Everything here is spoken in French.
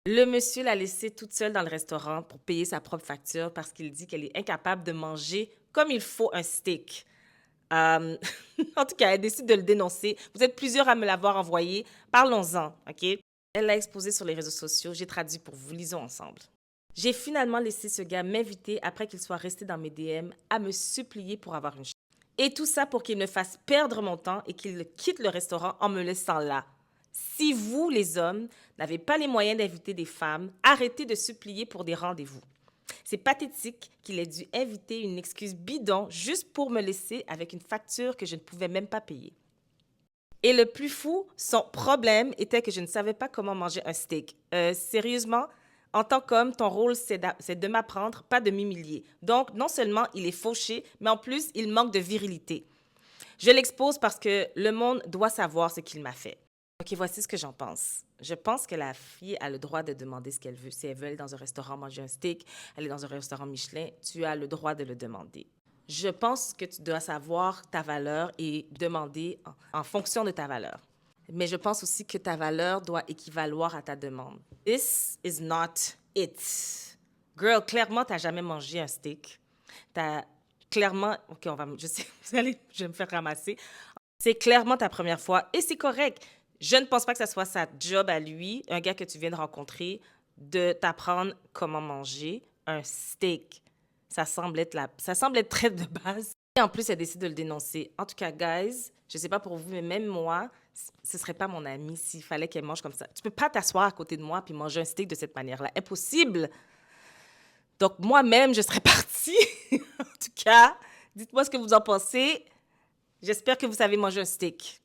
Le monsieur l'a laissée toute seule dans le restaurant pour payer sa propre facture parce qu'il dit qu'elle est incapable de manger comme il faut un steak. Euh, en tout cas, elle décide de le dénoncer. Vous êtes plusieurs à me l'avoir envoyé. Parlons-en, OK? Elle l'a exposé sur les réseaux sociaux. J'ai traduit pour vous. Lisons ensemble. J'ai finalement laissé ce gars m'inviter après qu'il soit resté dans mes DM à me supplier pour avoir une chance. Et tout ça pour qu'il me fasse perdre mon temps et qu'il quitte le restaurant en me laissant là. Si vous, les hommes, n'avez pas les moyens d'inviter des femmes, arrêtez de supplier pour des rendez-vous. C'est pathétique qu'il ait dû inviter une excuse bidon juste pour me laisser avec une facture que je ne pouvais même pas payer. Et le plus fou, son problème était que je ne savais pas comment manger un steak. Sérieusement, en tant qu'homme, ton rôle, c'est de m'apprendre, pas de m'humilier. Donc, non seulement il est fauché, mais en plus, il manque de virilité. Je l'expose parce que le monde doit savoir ce qu'il m'a fait. OK, voici ce que j'en pense. Je pense que la fille a le droit de demander ce qu'elle veut. Si elle veut aller dans un restaurant manger un steak, aller dans un restaurant Michelin, tu as le droit de le demander. Je pense que tu dois savoir ta valeur et demander en fonction de ta valeur. Mais je pense aussi que ta valeur doit équivaloir à ta demande. This is not it. Girl, clairement, tu n'as jamais mangé un steak. T'as clairement... OK, je sais, je vais me faire ramasser. C'est clairement ta première fois et c'est correct. Je ne pense pas que ce soit sa job à lui, un gars que tu viens de rencontrer, de t'apprendre comment manger un steak. Ça semble être très de base. Et en plus, elle décide de le dénoncer. En tout cas, guys, je sais pas pour vous, mais même moi, ce serait pas mon amie s'il fallait qu'elle mange comme ça. Tu peux pas t'asseoir à côté de moi puis manger un steak de cette manière-là. Impossible. Donc, moi-même, je serais partie. En tout cas, dites-moi ce que vous en pensez. J'espère que vous savez manger un steak.